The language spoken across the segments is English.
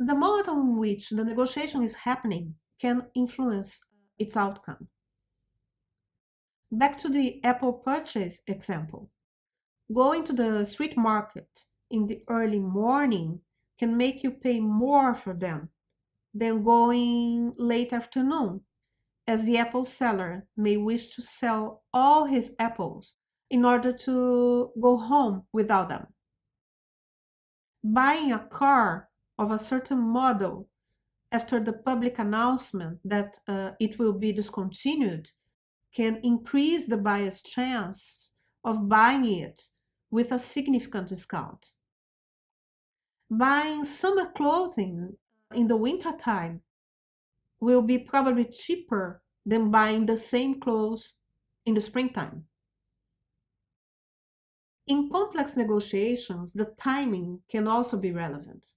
The moment on which the negotiation is happening can influence its outcome. Back to the Apple purchase example. Going to the street market in the early morning can make you pay more for them than going late afternoon, as the apple seller may wish to sell all his apples in order to go home without them. Buying a car of a certain model after the public announcement that it will be discontinued can increase the buyer's chance of buying it with a significant discount. Buying summer clothing in the wintertime will be probably cheaper than buying the same clothes in the springtime. In complex negotiations, the timing can also be relevant.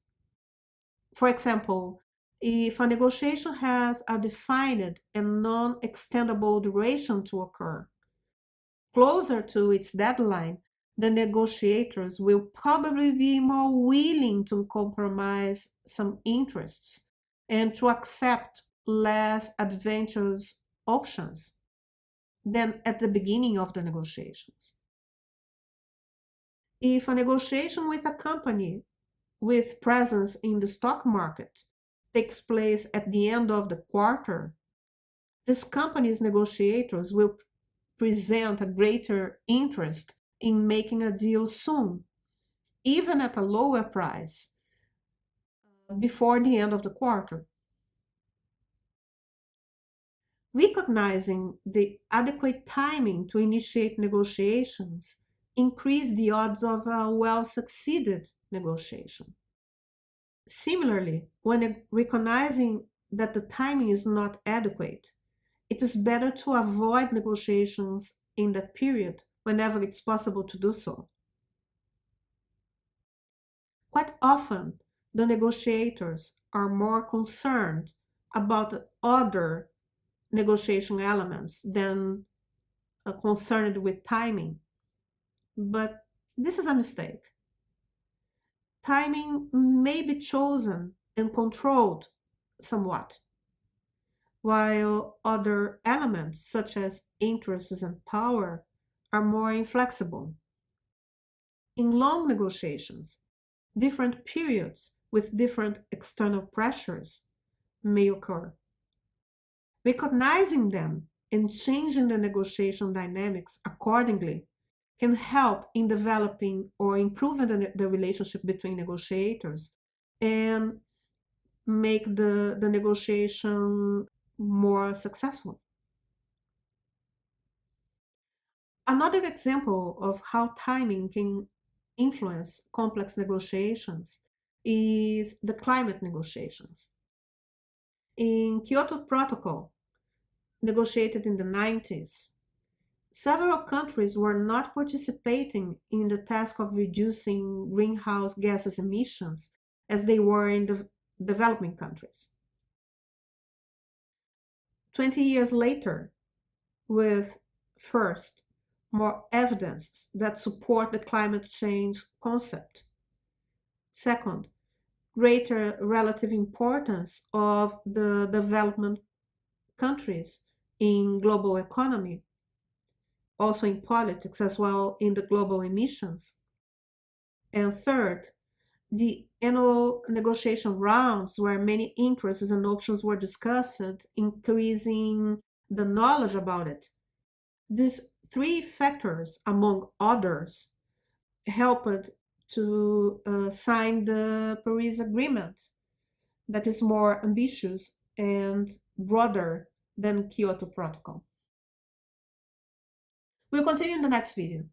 For example, if a negotiation has a defined and non-extendable duration to occur, closer to its deadline, the negotiators will probably be more willing to compromise some interests and to accept less advantageous options than at the beginning of the negotiations. If a negotiation with a company with presence in the stock market takes place at the end of the quarter, this company's negotiators will present a greater interest in making a deal soon, even at a lower price, before the end of the quarter. Recognizing the adequate timing to initiate negotiations increase the odds of a well-succeeded negotiation. Similarly, when recognizing that the timing is not adequate, it is better to avoid negotiations in that period whenever it's possible to do so. Quite often, the negotiators are more concerned about other negotiation elements than concerned with timing. But this is a mistake. Timing may be chosen and controlled somewhat, while other elements, such as interests and power, are more inflexible. In long negotiations, different periods with different external pressures may occur. Recognizing them and changing the negotiation dynamics accordingly can help in developing or improving the relationship between negotiators and make the negotiation more successful. Another example of how timing can influence complex negotiations is the climate negotiations. In Kyoto Protocol, negotiated in the 90s, several countries were not participating in the task of reducing greenhouse gases emissions as they were in the developing countries. 20 years later, with first, more evidence that support the climate change concept. Second, greater relative importance of the development countries in global economy, also in politics as well in the global emissions. And third, the annual negotiation rounds where many interests and options were discussed, increasing the knowledge about it. These three factors, among others, helped to sign the Paris Agreement that is more ambitious and broader than Kyoto Protocol. We'll continue in the next video.